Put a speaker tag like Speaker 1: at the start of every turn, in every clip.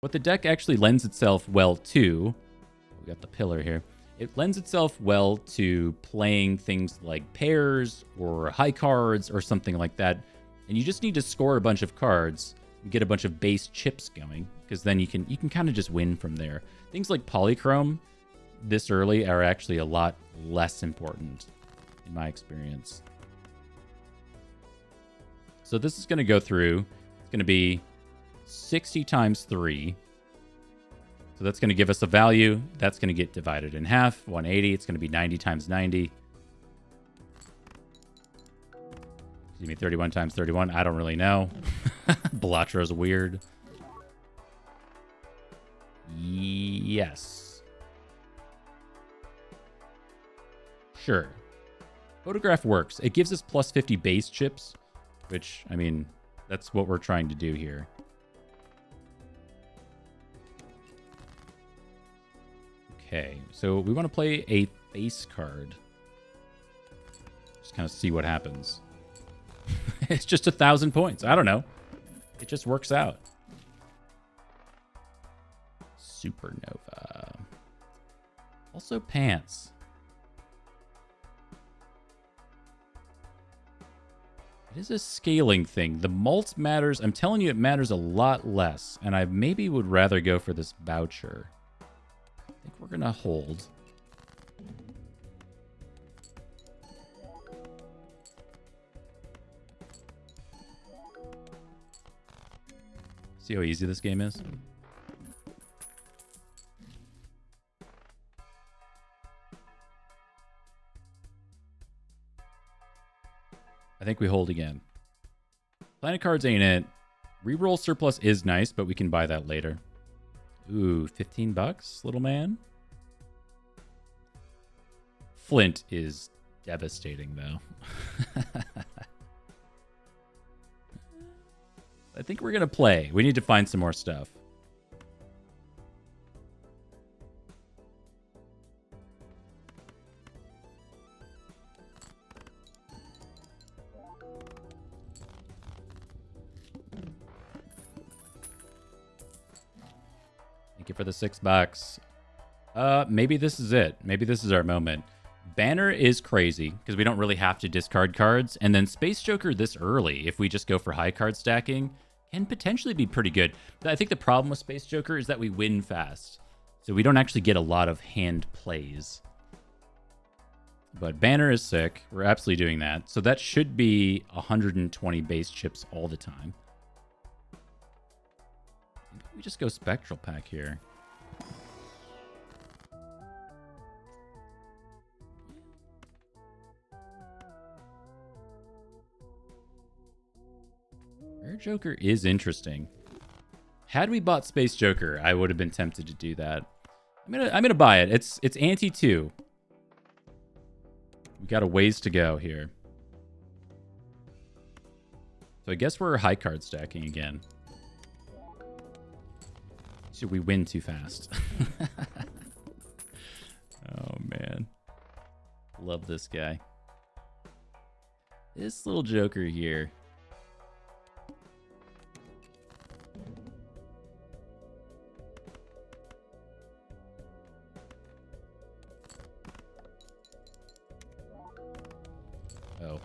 Speaker 1: What the deck actually lends itself well to, we got the pillar here, it lends itself well to playing things like pairs or high cards or something like that. And you just need to score a bunch of cards and get a bunch of base chips going, because then you can kind of just win from there. Things like polychrome this early are actually a lot less important in my experience. So this is going to go through. It's going to be 60 times 3. So that's going to give us a value. That's going to get divided in half. 180. It's going to be 90 times 90. Excuse me, 31 times 31. I don't really know. Balatro's weird. Yes. Sure. Photograph works. It gives us plus 50 base chips, which, I mean, that's what we're trying to do here. Okay, so we want to play a face card. Just kind of see what happens. It's just 1,000 points. I don't know. It just works out. Supernova. Also pants. It is a scaling thing. The mult matters. I'm telling you, it matters a lot less. And I maybe would rather go for this voucher. I think we're going to hold. See how easy this game is? I think we hold again. Planet cards ain't it. Reroll surplus is nice, but we can buy that later. Ooh, 15 bucks, little man. Flint is devastating, though. I think we're going to play. We need to find some more stuff. Thank you for the $6. Maybe this is it. Maybe this is our moment. Banner is crazy because we don't really have to discard cards. And then Space Joker this early, if we just go for high card stacking, can potentially be pretty good. I think the problem with Space Joker is that we win fast. So we don't actually get a lot of hand plays. But Banner is sick. We're absolutely doing that. So that should be 120 base chips all the time. We just go Spectral Pack here. Rare Joker is interesting. Had we bought Space Joker, I would have been tempted to do that. I'm gonna buy it. It's ante 2. We got a ways to go here. So I guess we're high card stacking again. Should we win too fast? Oh man. Love this guy. This little Joker here. Oh.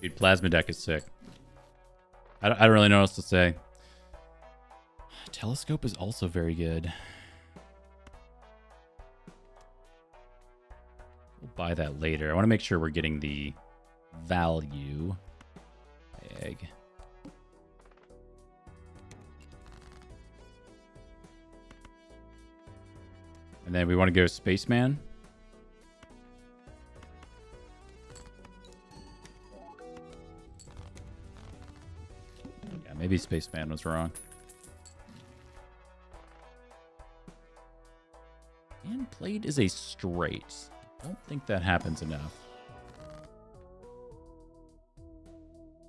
Speaker 1: Dude, Plasma Deck is sick. I don't really know what else to say. Telescope is also very good. We'll buy that later. I want to make sure we're getting the value. Egg. And then we want to go Spaceman. Yeah, maybe Spaceman was wrong. And played is a straight. Don't think that happens enough.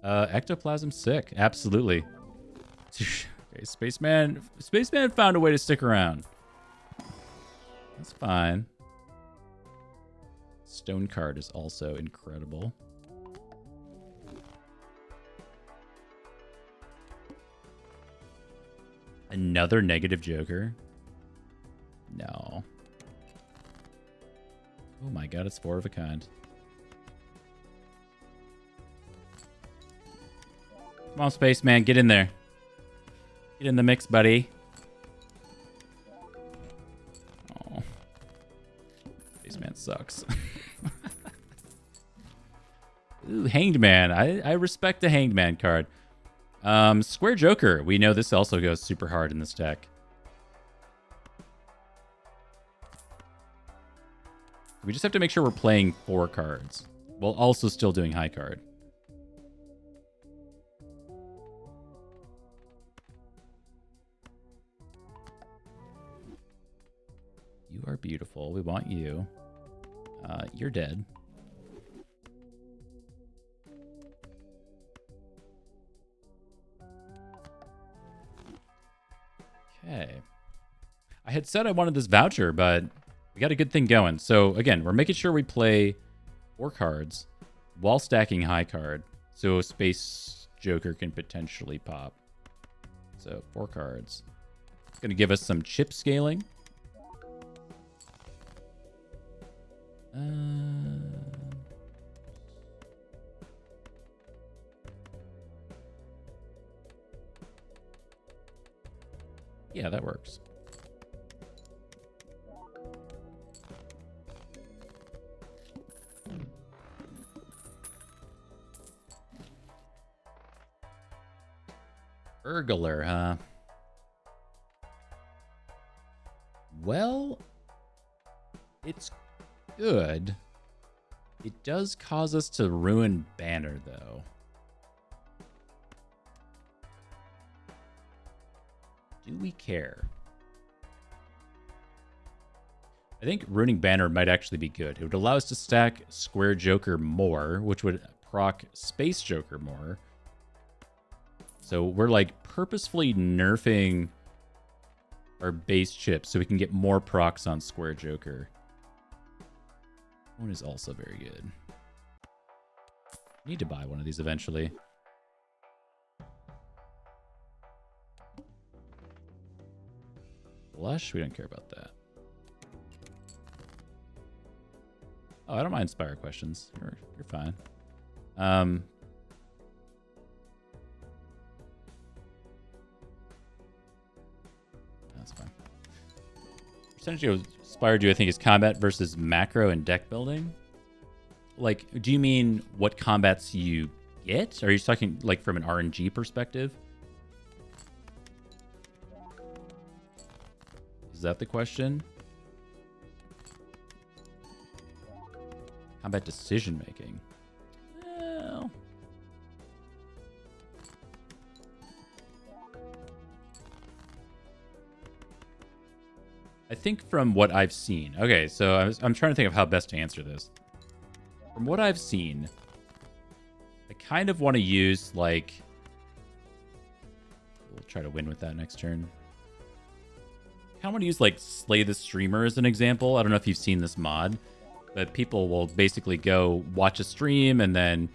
Speaker 1: Ectoplasm sick. Absolutely. Okay, Spaceman found a way to stick around. That's fine. Stone card is also incredible. Another negative Joker? No. Oh my god, it's 4 of a kind. Come on, Spaceman, get in there. Get in the mix, buddy. Oh. Spaceman sucks. Ooh, Hanged Man. I respect the Hanged Man card. Square Joker. We know this also goes super hard in this deck. We just have to make sure we're playing 4 cards while also still doing high card. You are beautiful. We want you. You're dead. Okay. I had said I wanted this voucher, but we got a good thing going. So, again, we're making sure we play 4 cards while stacking high card. So, Space Joker can potentially pop. So, 4 cards. It's going to give us some chip scaling. Yeah, that works. Burglar, huh? Well, it's good. It does cause us to ruin Banner, though. Do we care? I think ruining Banner might actually be good. It would allow us to stack Square Joker more, which would proc Space Joker more. So we're like purposefully nerfing our base chips so we can get more procs on Square Joker. One is also very good. Need to buy one of these eventually. Blush? We don't care about that. Oh, I don't mind Spire questions. You're fine. That's fine. Percentage of Spire do I think is combat versus macro and deck building? Like, do you mean what combats you get? Are you talking like from an RNG perspective? Is that the question? Combat decision making. Well, I think from what I've seen. Okay, so I'm trying to think of how best to answer this. From what I've seen, I kind of want to use like. We'll try to win with that next turn. I want to use like Slay the Streamer as an example. I don't know if you've seen this mod, but people will basically go watch a stream and then,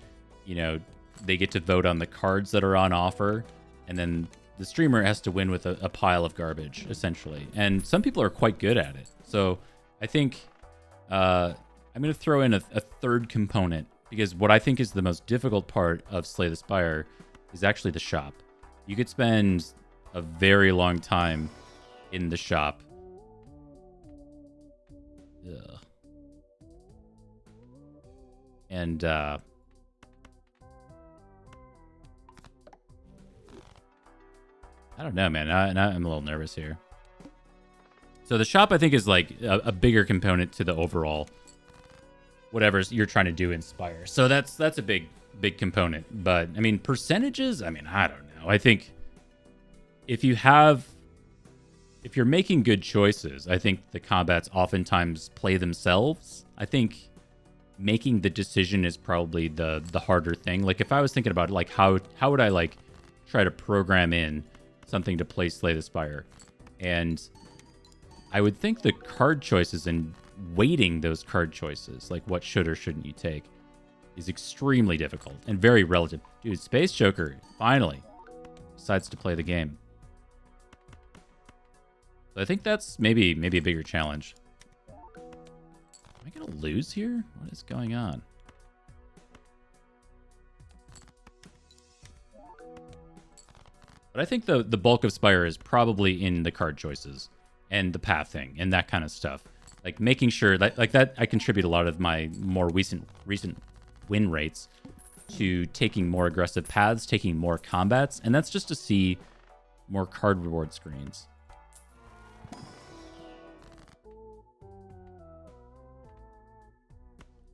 Speaker 1: you know, they get to vote on the cards that are on offer, and then the streamer has to win with a pile of garbage, essentially. And some people are quite good at it. So I think I'm going to throw in a third component, because what I think is the most difficult part of Slay the Spire is actually the shop. You could spend a very long time in the shop. Ugh. And I don't know, man. I'm a little nervous here. So the shop, I think, is like a bigger component to the overall whatever you're trying to do in Spire. So that's a big component. But I mean, percentages, I mean, I don't know. I think if you're making good choices, I think the combats oftentimes play themselves. I think making the decision is probably the harder thing. Like if I was thinking about like how would I like try to program in something to play Slay the Spire, and I would think the card choices and weighting those card choices, like what should or shouldn't you take, is extremely difficult and very relative. Dude, Space Joker finally decides to play the game. So I think that's maybe a bigger challenge. Am I gonna lose here? What is going on? But I think the bulk of Spire is probably in the card choices and the pathing and that kind of stuff. Like making sure that like that I contribute a lot of my more recent win rates to taking more aggressive paths, taking more combats, and that's just to see more card reward screens.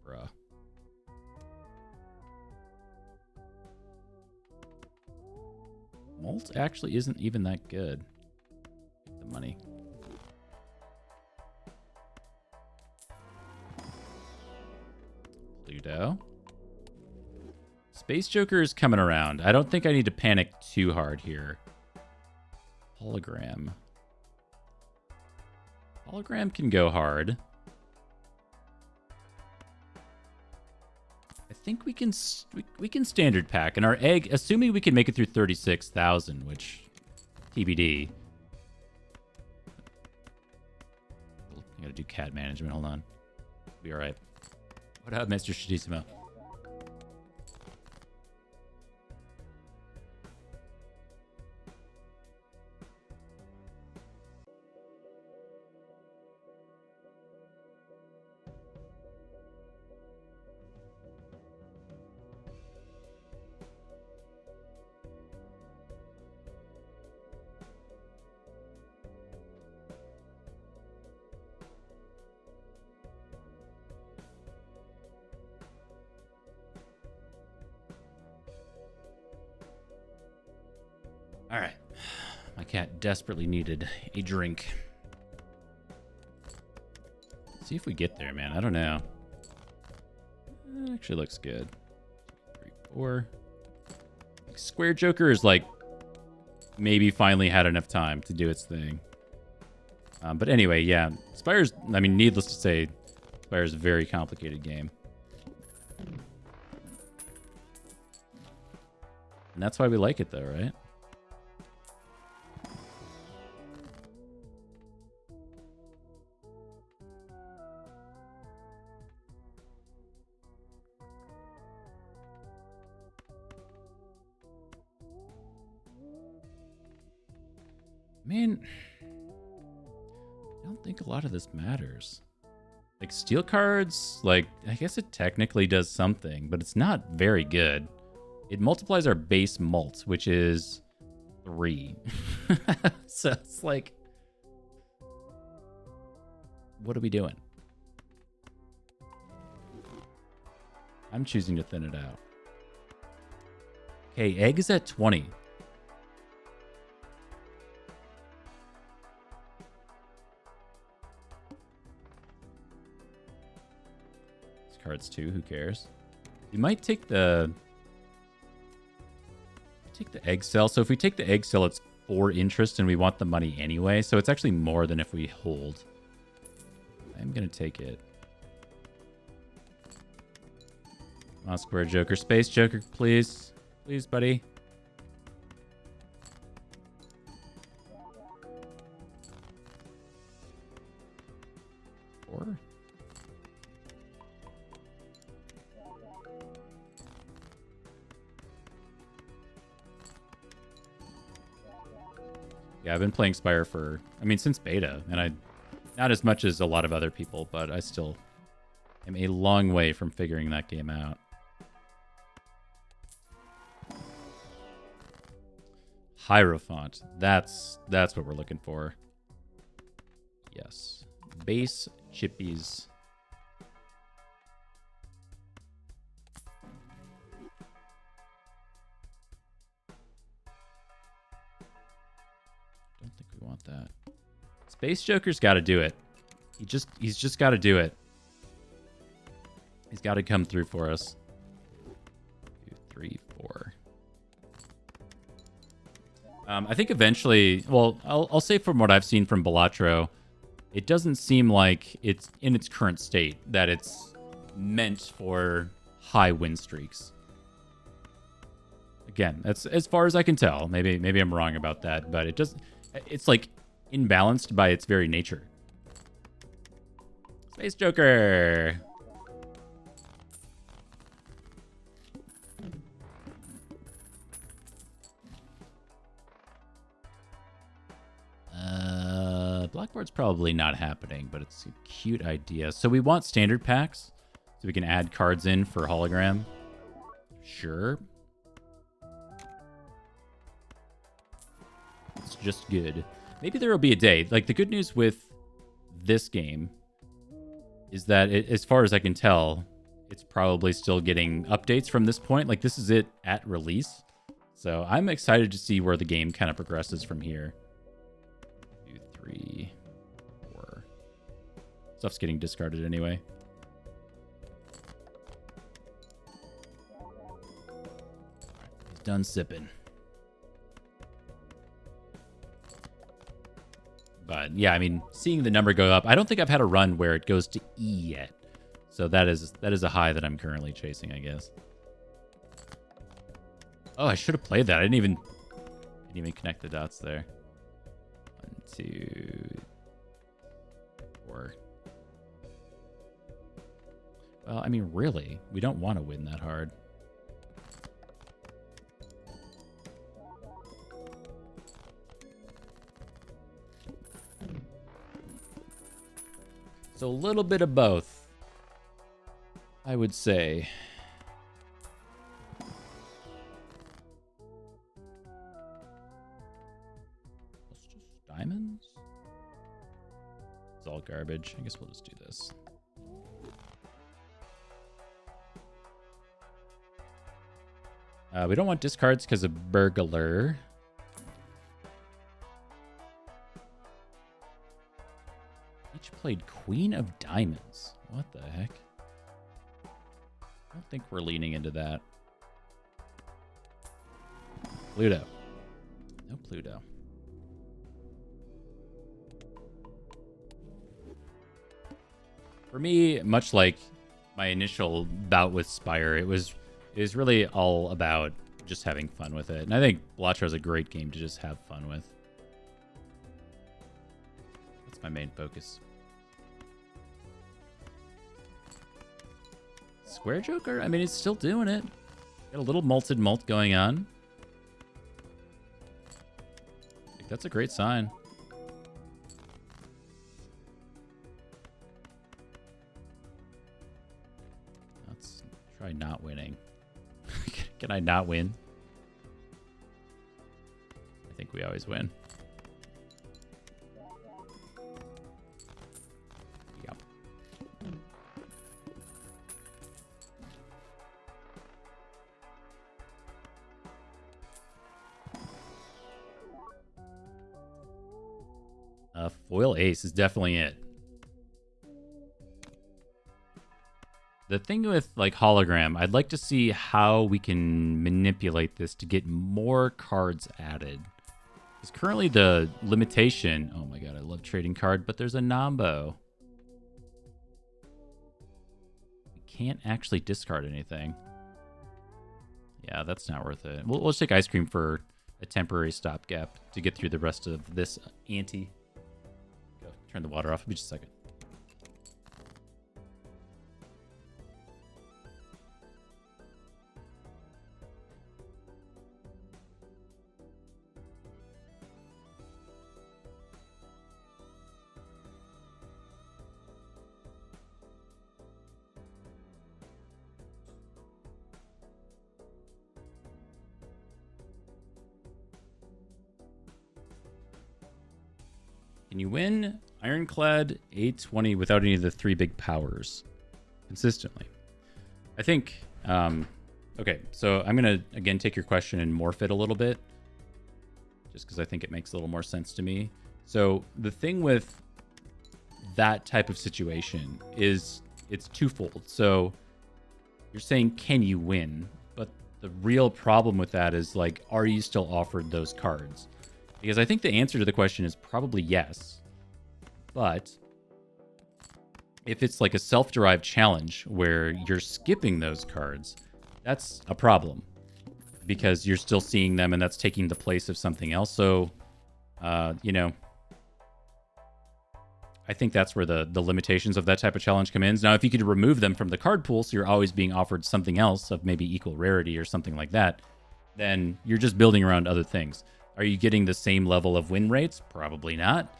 Speaker 1: Bruh. Molt actually isn't even that good. Get the money. Pluto. Space Joker is coming around. I don't think I need to panic too hard here. Hologram. Hologram can go hard. I think we can standard pack, and our egg, assuming we can make it through 36,000, which TBD. I gotta do CAD management. Hold on. Be all right. What up, Mr. Shadissimo? All right. My cat desperately needed a drink. Let's see if we get there, man. I don't know. It actually looks good. 3, 4. Square Joker is like maybe finally had enough time to do its thing. But anyway, yeah. Spire's, I mean, needless to say, Spire's a very complicated game. And that's why we like it, though, right? I mean, I don't think a lot of this matters. Like, steel cards, like, I guess it technically does something, but it's not very good. It multiplies our base mult, which is 3. So it's like, what are we doing? I'm choosing to thin it out. Okay, egg is at 20. Cards too, who cares? We might take the egg cell. So if we take the egg cell, it's 4 interest and we want the money anyway. So it's actually more than if we hold. I'm gonna take it. Come on, Square Joker. Space Joker, please. Please, buddy. Four. Yeah, I've been playing Spire for, I mean, since beta, and not as much as a lot of other people, but I still am a long way from figuring that game out. Hierophant. That's what we're looking for. Yes. Base chippies. Don't think we want that. Space Joker's got to do it. He's just got to do it. He's got to come through for us. 2, 3, 4. I think eventually, well, I'll say from what I've seen from Balatro, it doesn't seem like it's in its current state that it's meant for high win streaks. Again, that's as far as I can tell. Maybe I'm wrong about that, but it doesn't. It's like imbalanced by its very nature. Space Joker. Blackboard's probably not happening, but it's a cute idea. So we want standard packs, so we can add cards in for hologram. Sure. It's just good. Maybe there will be a day. Like, the good news with this game is that, as far as I can tell, it's probably still getting updates from this point. Like, this is it at release. So I'm excited to see where the game kind of progresses from here. 2, 3, 4. Stuff's getting discarded anyway. He's done sipping. But yeah, I mean, seeing the number go up, I don't think I've had a run where it goes to E yet. So that is a high that I'm currently chasing, I guess. Oh, I should have played that. I didn't even connect the dots there. 1, 2, 4. Well, I mean, really, we don't want to win that hard. So a little bit of both, I would say. Let's just diamonds. It's all garbage. I guess we'll just do this. We don't want discards because of burglar. Each played Queen of Diamonds. What the heck? I don't think we're leaning into that. Pluto. No Pluto. For me, much like my initial bout with Spire, it was really all about just having fun with it. And I think Balatro is a great game to just have fun with. That's my main focus. Square Joker? I mean, it's still doing it. Got a little malted malt going on. I think that's a great sign. Let's try not winning. Can I not win? I think we always win. Yep. Foil ace is definitely it. The thing with like hologram, I'd like to see how we can manipulate this to get more cards added. Because currently the limitation, oh my god, I love trading card, but there's a Nambo. We can't actually discard anything. Yeah, that's not worth it. We'll just take ice cream for a temporary stopgap to get through the rest of this ante. Go turn the water off. It'll be just a second. Can you win Ironclad 820 without any of the 3 big powers consistently? I think, okay, so I'm going to, again, take your question and morph it a little bit, just because I think it makes a little more sense to me. So the thing with that type of situation is it's twofold. So you're saying, can you win? But the real problem with that is, like, are you still offered those cards? Because I think the answer to the question is probably yes. But if it's like a self-derived challenge where you're skipping those cards, that's a problem. Because you're still seeing them and that's taking the place of something else. So, you know, I think that's where the limitations of that type of challenge come in. Now, if you could remove them from the card pool, so you're always being offered something else of maybe equal rarity or something like that, then you're just building around other things. Are you getting the same level of win rates? Probably not.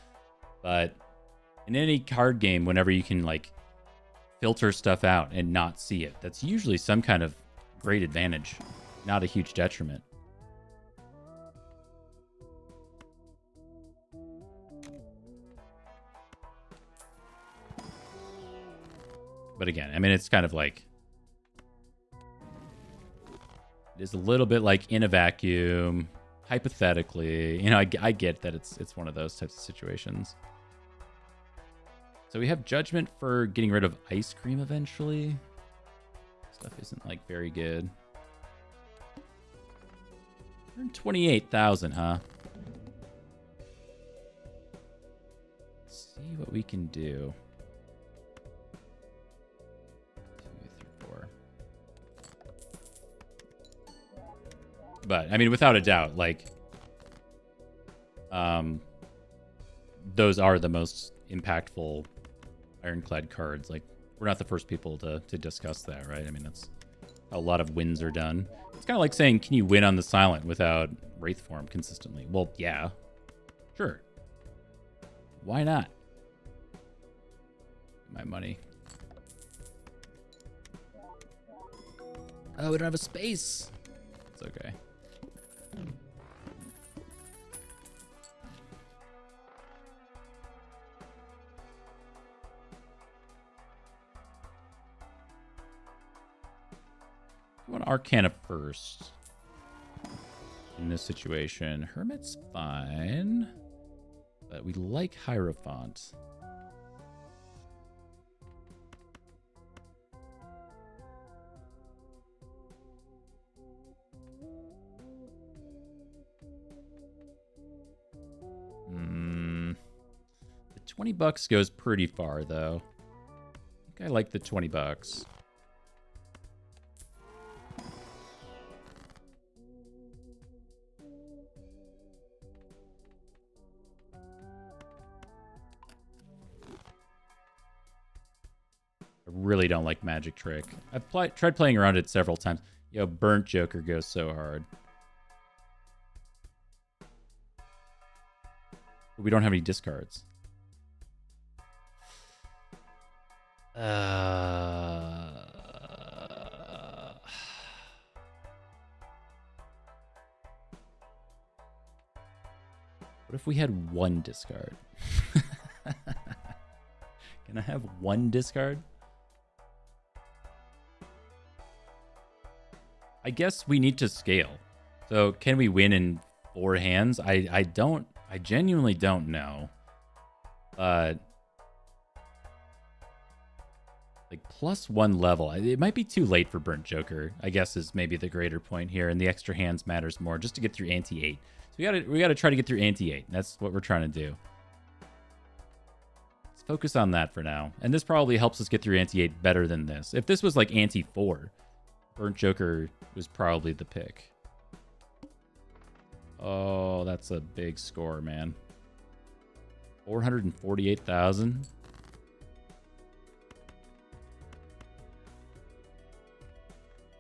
Speaker 1: But in any card game, whenever you can like filter stuff out and not see it, that's usually some kind of great advantage, not a huge detriment. But again, I mean, it's kind of like, it is a little bit like in a vacuum, hypothetically. You know, I get that it's one of those types of situations. So we have Judgment for getting rid of ice cream eventually. Stuff isn't like very good. 128,000, huh? Let's see what we can do. 2, 3, 4. But I mean, without a doubt, like, those are the most impactful ironclad cards. Like, we're not the first people to discuss that, right? I mean, that's how a lot of wins are done. It's kind of like saying, can you win on the Silent without Wraith form consistently? Well, yeah, sure. Why not? My money. Oh, we don't have a space. It's okay. I want Arcana first. In this situation, Hermit's fine, but we like Hierophant. The 20 bucks goes pretty far, though. I think I like the 20 bucks. I really don't like Magic Trick. I've tried playing around it several times. Yo, Burnt Joker goes so hard. We don't have any discards. What if we had one discard? Can I have one discard? I guess we need to scale. So can we win in 4 hands? I genuinely don't know. Like +1 level. It might be too late for Burnt Joker, I guess, is maybe the greater point here, and the extra hands matters more just to get through ante 8. So we gotta try to get through ante 8. That's what we're trying to do. Let's focus on that for now. And this probably helps us get through ante 8 better than this. If this was like ante 4, Burnt Joker was probably the pick. Oh, that's a big score, man. 448,000.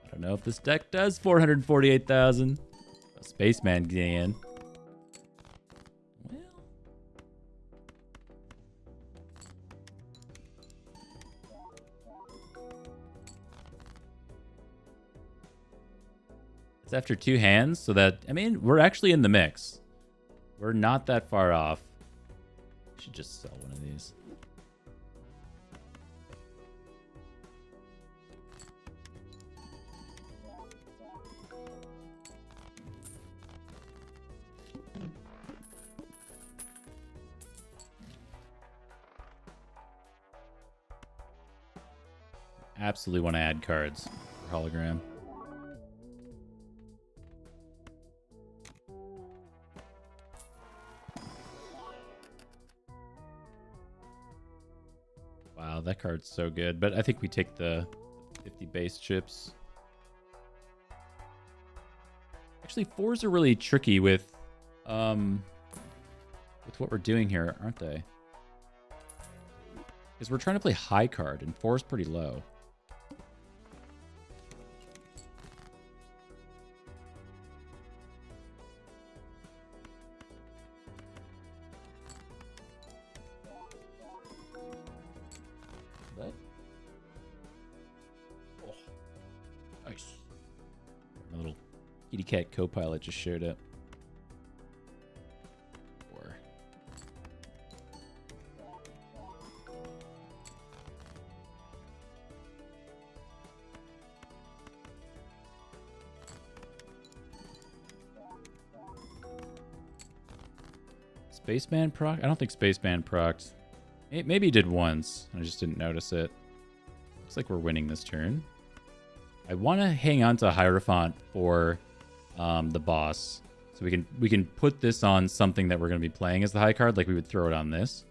Speaker 1: I don't know if this deck does 448,000. A Spaceman Gan. Well. It's after 2 hands, so that, I mean, we're actually in the mix. We're not that far off. Should just sell one of these. Absolutely want to add cards for hologram. Wow, that card's so good. But I think we take the 50 base chips. Actually, 4s are really tricky with what we're doing here, aren't they? Because we're trying to play high card, and 4 is pretty low. What? Oh, nice. My little kitty cat co-pilot just showed up. Spaceman proc? I don't think Spaceman procs. Maybe he did once. I just didn't notice it. Looks like we're winning this turn. I want to hang on to Hierophant for the boss. So we can put this on something that we're going to be playing as the high card. Like we would throw it on this.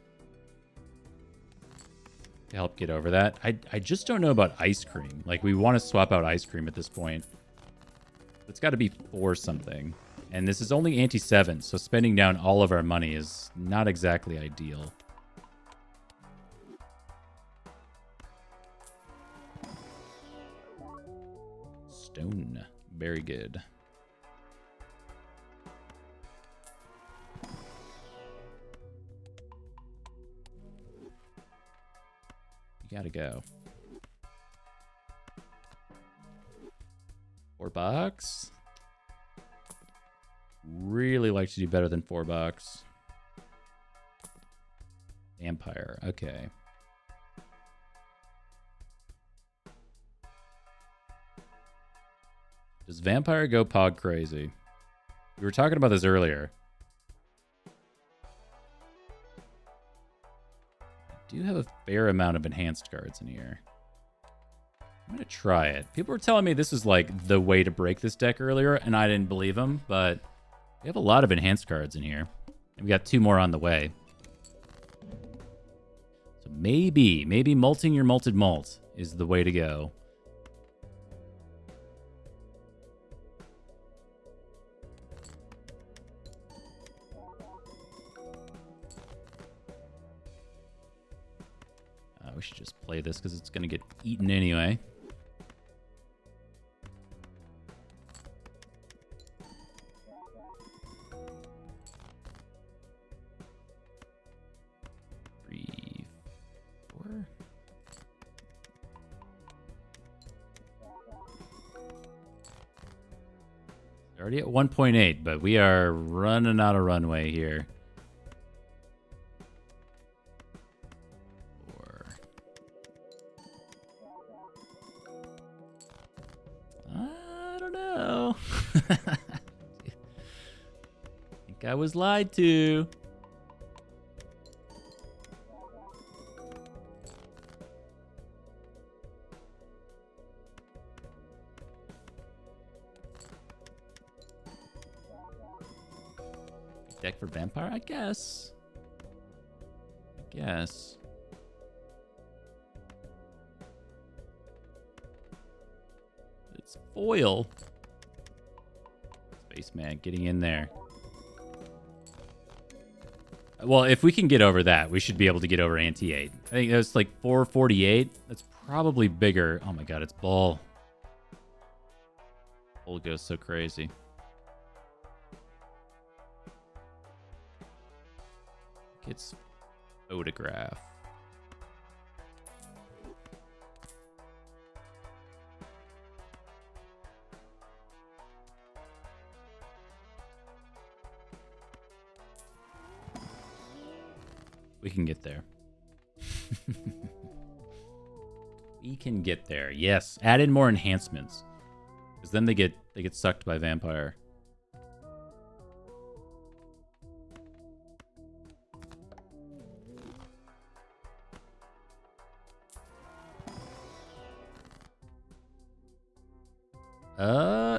Speaker 1: To help get over that. I just don't know about Ice Cream. Like we want to swap out Ice Cream at this point. It's got to be for something. And this is only ante-7, so spending down all of our money is not exactly ideal. Stone. Very good. You gotta go. $4. Really like to do better than $4. Vampire. Okay. Does Vampire go pog crazy? We were talking about this earlier. I do have a fair amount of enhanced cards in here. I'm going to try it. People were telling me this is like the way to break this deck earlier, and I didn't believe them, but we have a lot of enhanced cards in here. And we got 2 more on the way. So maybe malting your malted malt is the way to go. We should just play this because it's going to get eaten anyway. Already at 1.8, but we are running out of runway here. 4. I don't know. I think I was lied to. Deck for Vampire? I guess. It's foil. Spaceman getting in there. Well, if we can get over that, we should be able to get over ante 8. I think that's like 448. That's probably bigger. Oh my god, it's Bull. Bull goes so crazy. It's photograph. We can get there. We can get there. Yes, add in more enhancements, because then they get sucked by Vampire.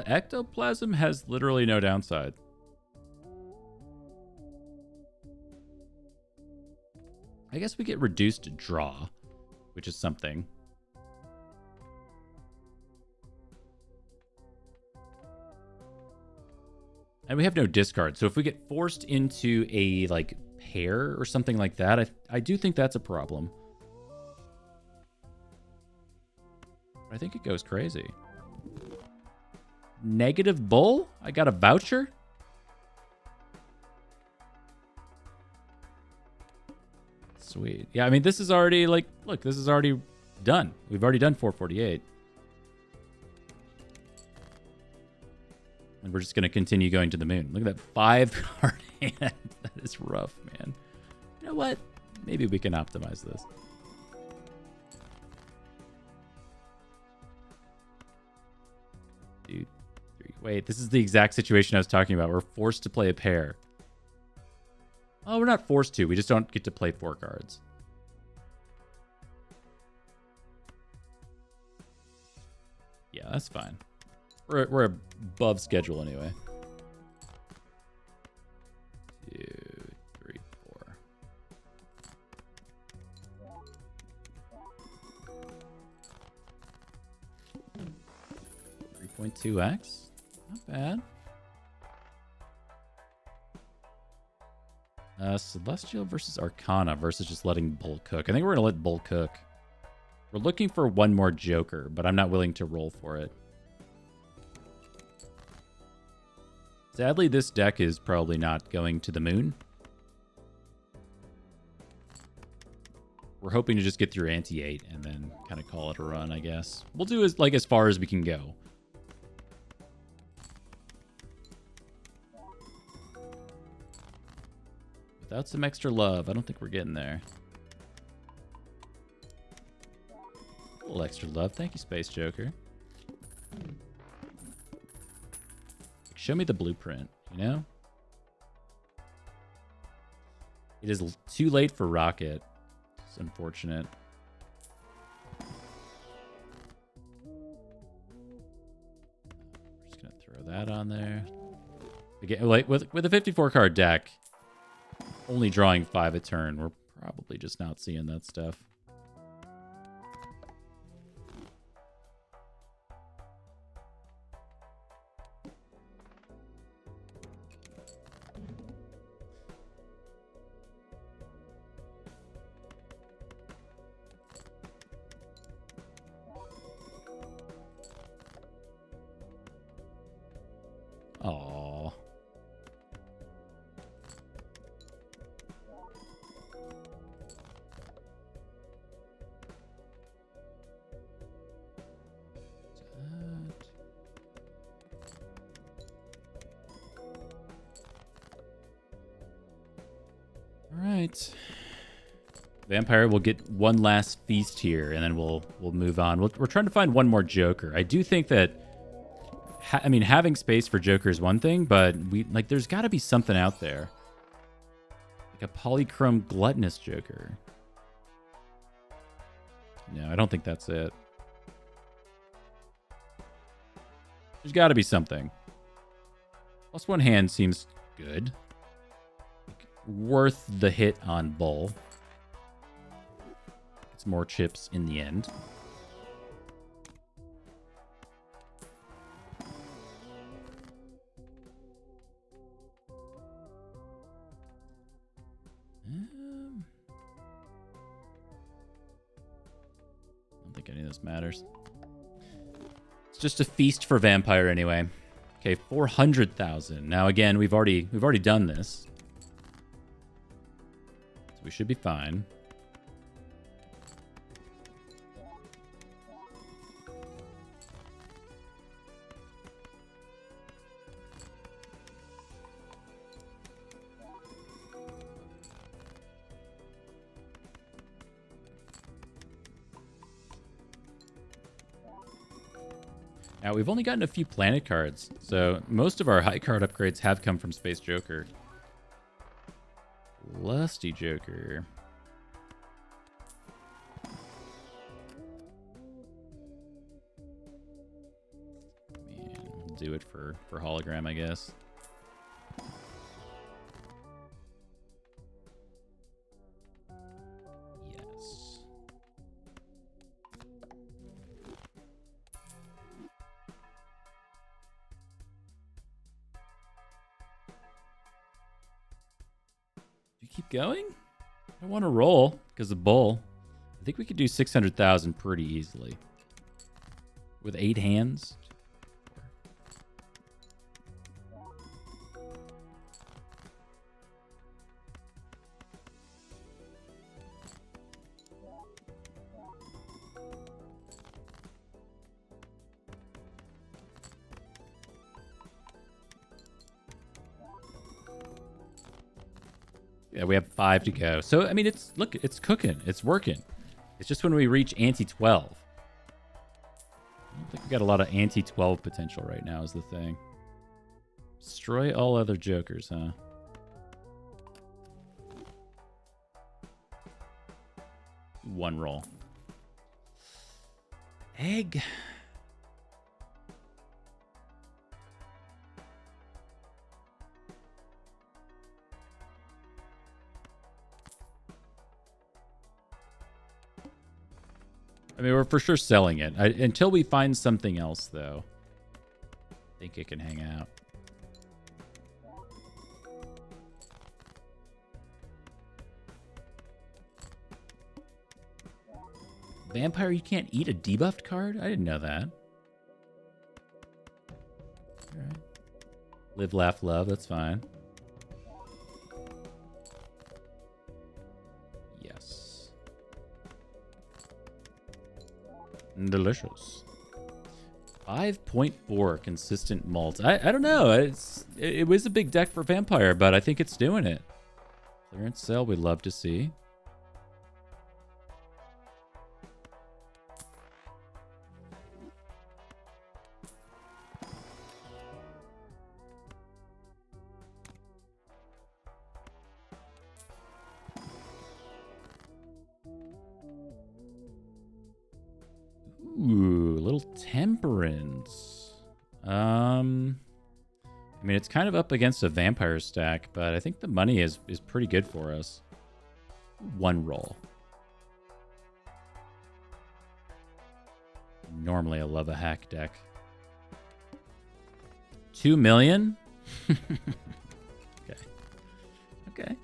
Speaker 1: Ectoplasm has literally no downside. I guess we get reduced to draw, which is something. And we have no discard, so if we get forced into a like pair or something like that, I do think that's a problem. I think it goes crazy. Negative bull? I got a voucher? Sweet. Yeah, I mean, this is already like, look, this is already done. We've already done 448. And we're just going to continue going to the moon. Look at that 5 card hand. That is rough, man. You know what? Maybe we can optimize this. Dude, 3. Wait, this is the exact situation I was talking about. We're forced to play a pair. Oh, we're not forced to. We just don't get to play 4 cards. Yeah, that's fine. We're above schedule anyway. 2, 3, 4. 3.2x. Not bad. Celestial versus Arcana versus just letting Bull cook. I think we're going to let Bull cook. We're looking for one more Joker, but I'm not willing to roll for it. Sadly, this deck is probably not going to the moon. We're hoping to just get through Ante-8 and then kind of call it a run, I guess. We'll do as far as we can go. Without some extra love, I don't think we're getting there. A little extra love. Thank you, Space Joker. Show me the blueprint, you know? It is too late for Rocket. It's unfortunate. Just gonna throw that on there. Again, like with a 54 card deck, only drawing 5 a turn, we're probably just not seeing that stuff. Aww. Alright. Vampire will get one last feast here, and then we'll move on. We're trying to find one more Joker. I do think that I mean, having space for Joker is one thing, but there's got to be something out there. Like a polychrome gluttonous Joker. No, I don't think that's it. There's got to be something. +1 hand seems good. Like, worth the hit on Bull. It's more chips in the end. I don't think any of this matters. It's just a feast for Vampire anyway. Okay, 400,000. Now again, we've already done this, so we should be fine. Now, we've only gotten a few planet cards, so most of our high card upgrades have come from Space Joker. Lusty Joker. Man, we'll do it for hologram, I guess. Keep going? I don't want to roll because of Bull. I think we could do 600,000 pretty easily. with 8 hands. Yeah, we have 5 to go. So, I mean, it's cooking. It's working. It's just when we reach ante-12. I don't think we got a lot of ante-12 potential right now is the thing. Destroy all other jokers, huh? One roll. Egg. I mean, we're for sure selling it. Until we find something else, though. I think it can hang out. Vampire, you can't eat a debuffed card? I didn't know that. All right. Live, laugh, love. That's fine. Yes. Delicious. 5.4 consistent malt. I don't know. It was a big deck for Vampire, but I think it's doing it. Clearance sale, we'd love to see. Ooh, a little temperance. I mean, it's kind of up against a vampire stack, but I think the money is pretty good for us. One roll. Normally, I love a hack deck. 2 million? Okay. Okay.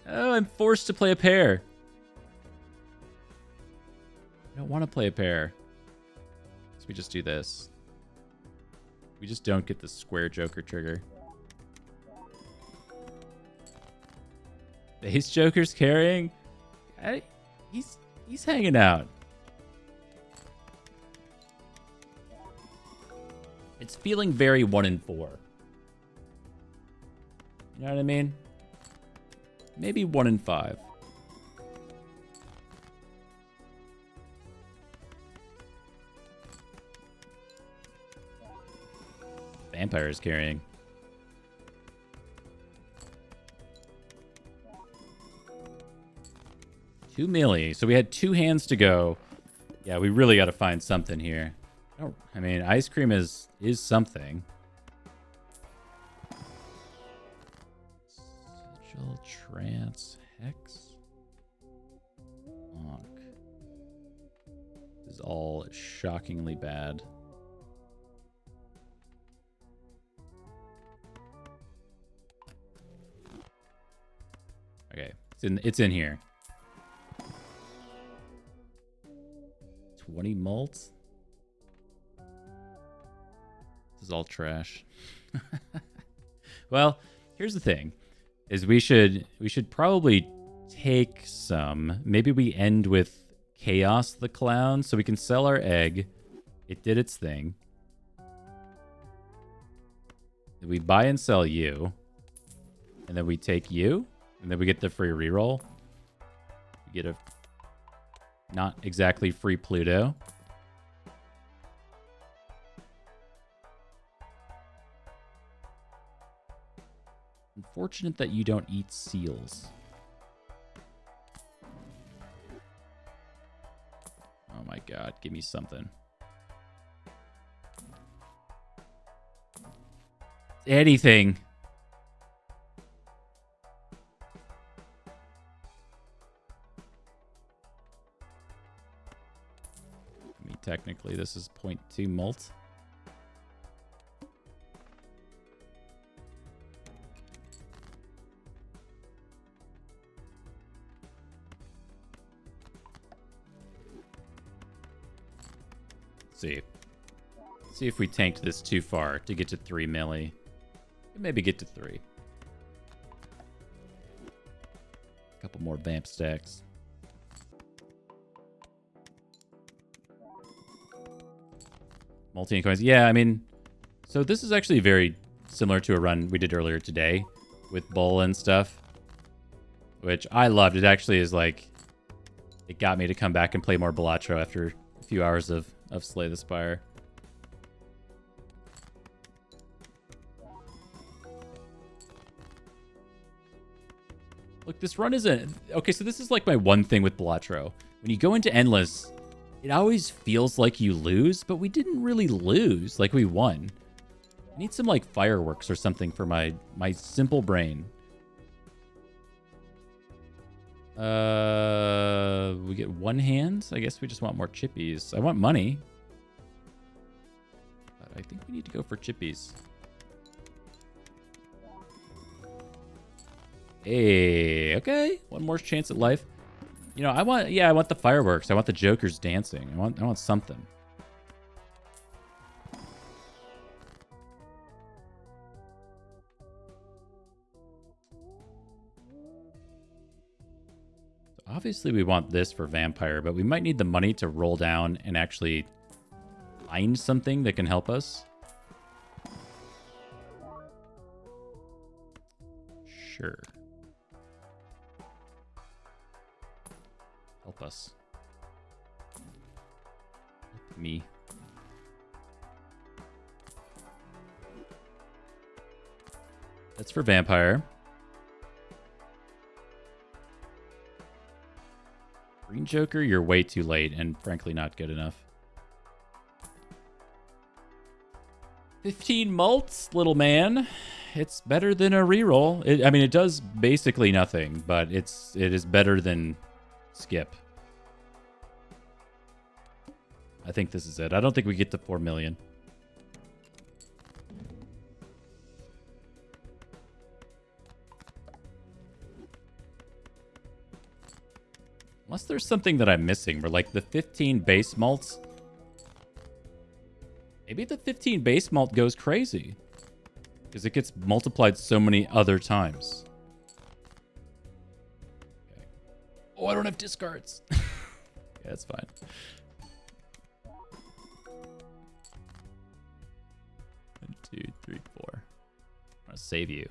Speaker 1: Oh, I'm forced to play a pair. I don't want to play a pair. So we just do this. We just don't get the square Joker trigger. Base Joker's carrying? He's hanging out. It's feeling very 1 in 4. You know what I mean? Maybe 1 in 5. Vampire is carrying. $2 million. So we had 2 hands to go. Yeah, we really got to find something here. Oh, I mean, ice cream is something. Sigil, trance, hex. Honk. This is all shockingly bad. Okay, it's in here. 20 malts. This is all trash. Well, here's the thing: is we should probably take some. Maybe we end with Chaos the Clown, so we can sell our egg. It did its thing. We buy and sell you, and then we take you. And then we get the free reroll. We get a not exactly free Pluto. Unfortunate that you don't eat seals. Oh my god, give me something. Anything. Technically, this is 0.2 mult. Let's see. Let's see if we tanked this too far to get to 3 milli. Maybe get to 3. A couple more vamp stacks. Multi coins. Yeah, I mean, so this is actually very similar to a run we did earlier today with Bull and stuff, which I loved. It actually is like, it got me to come back and play more Balatro after a few hours of Slay the Spire. Look, this run isn't... Okay, so this is like my one thing with Balatro. When you go into Endless, it always feels like you lose, but we didn't really lose. Like, we won. I need some, like, fireworks or something for my simple brain. We get 1 hand? I guess we just want more chippies. I want money. But I think we need to go for chippies. Hey, okay. One more chance at life. You know, I want the fireworks. I want the jokers dancing. I want something. Obviously, we want this for Vampire, but we might need the money to roll down and actually find something that can help us. Sure. Help us. Help me. That's for Vampire. Green Joker, you're way too late and frankly not good enough. 15 mults, little man. It's better than a reroll. I mean, it does basically nothing, but it is better than skip. I think this is it. I don't think we get to 4 million. Unless there's something that I'm missing, where like the 15 base malts. Maybe the 15 base malt goes crazy. Because it gets multiplied so many other times. Okay. Oh, I don't have discards. Yeah, that's fine. One, 2, 3, 4. I'm gonna save you.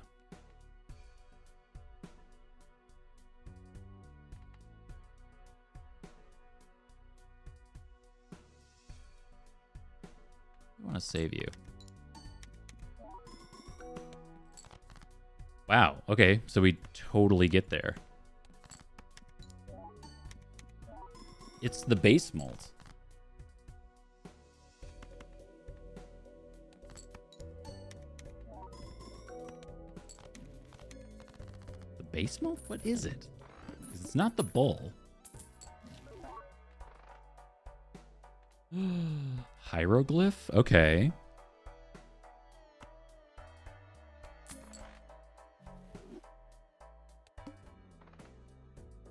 Speaker 1: I want to save you. Wow. Okay, so we totally get there. It's the base malt. The base malt? What is it? 'Cause it's not the bull. Hieroglyph? Okay.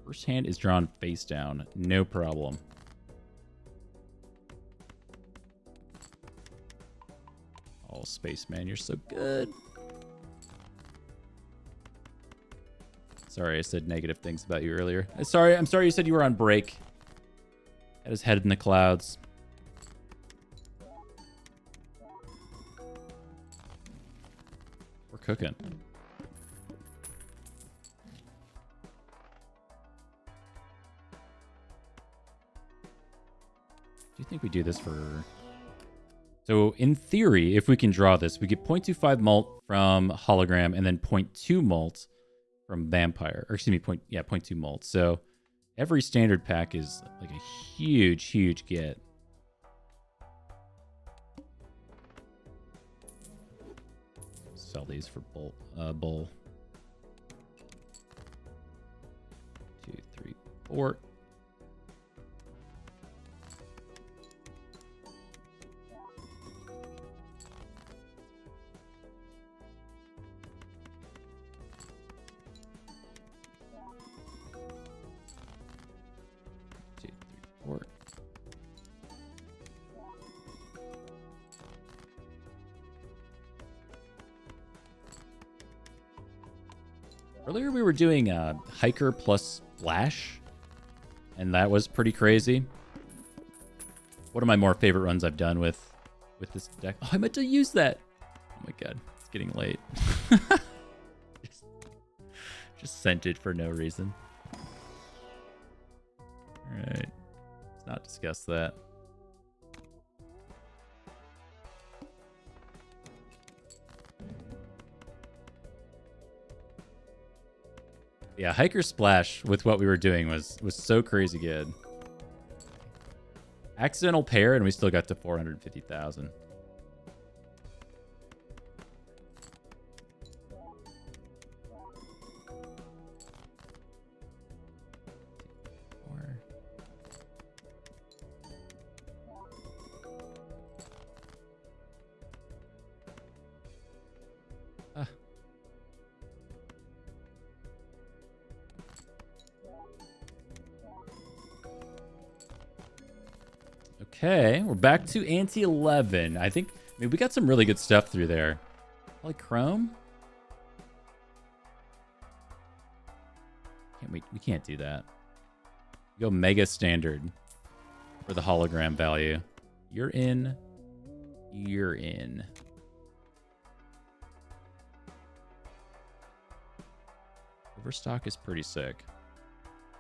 Speaker 1: First hand is drawn face down. No problem. Oh, Spaceman, you're so good. Sorry, I said negative things about you earlier. I'm sorry you said you were on break. Had his head in the clouds. We're cooking. Do you think we do this for... So, in theory, if we can draw this, we get 0.25 malt from Hologram and then 0.2 malt from Vampire. Or excuse me, 0.2 malt. So, every standard pack is like a huge, huge get. Sell these for bull. 2, 3, 4. Earlier we were doing Hiker plus Splash, and that was pretty crazy. One of my more favorite runs I've done with this deck. Oh, I meant to use that. Oh my god, it's getting late. just sent it for no reason. All right, let's not discuss that. Yeah, Hiker Splash with what we were doing was so crazy good. Accidental pair, and we still got to 450,000. Okay, we're back to ante 11. I mean, we got some really good stuff through there. Probably Chrome? We can't do that. Go Mega Standard for the hologram value. You're in. You're in. Overstock is pretty sick.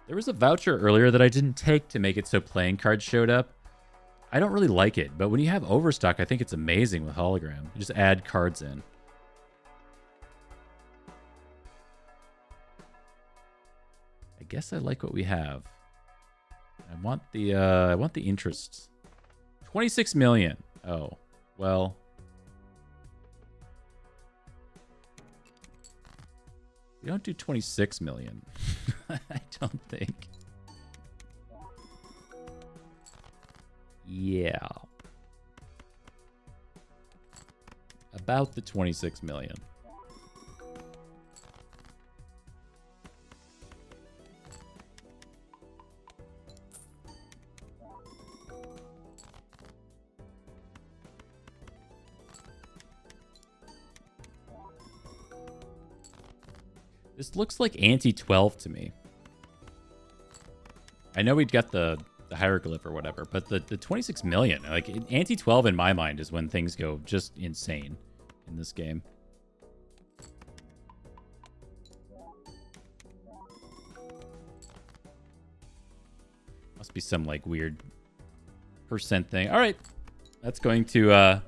Speaker 1: There was a voucher earlier that I didn't take to make it so playing cards showed up. I don't really like it, but when you have Overstock, I think it's amazing with hologram. You just add cards in. I guess I like what we have. I want the interest. 26 million. Oh, well. We don't do 26 million. I don't think. Yeah. About the 26 million. This looks like ante 12 to me. I know we'd got the hieroglyph or whatever, but the 26 million, like ante 12 in my mind is when things go just insane in this game. Must be some like weird percent thing. All right, that's going to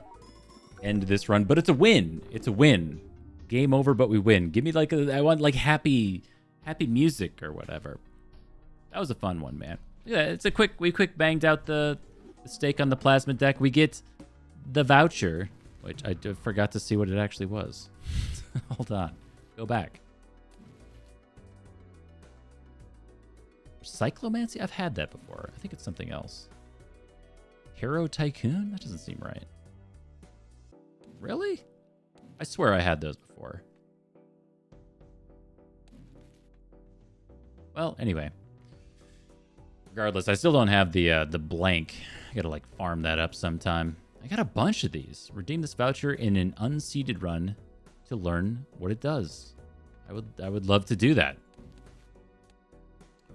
Speaker 1: end this run, but it's a win. It's a win. Game over, but we win. Give me like I want like happy music or whatever. That was a fun one, man. Yeah, we quick banged out the stake on the plasma deck. We get the voucher, which I forgot to see what it actually was. Hold on. Go back. Cyclomancy? I've had that before. I think it's something else. Hero Tycoon? That doesn't seem right. Really? I swear I had those before. Well, anyway. Regardless, I still don't have the blank. I gotta like farm that up sometime. I got a bunch of these. Redeem this voucher in an unseeded run to learn what it does. I would love to do that.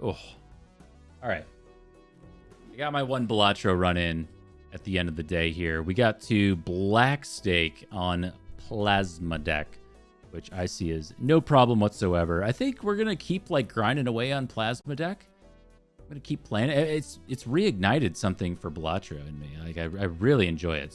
Speaker 1: Oh. Alright. I got my one Balatro run in at the end of the day here. We got to black stake on plasma deck, which I see as no problem whatsoever. I think we're gonna keep like grinding away on plasma deck. I'm gonna keep playing it. It's reignited something for Balatro in me. Like I really enjoy it.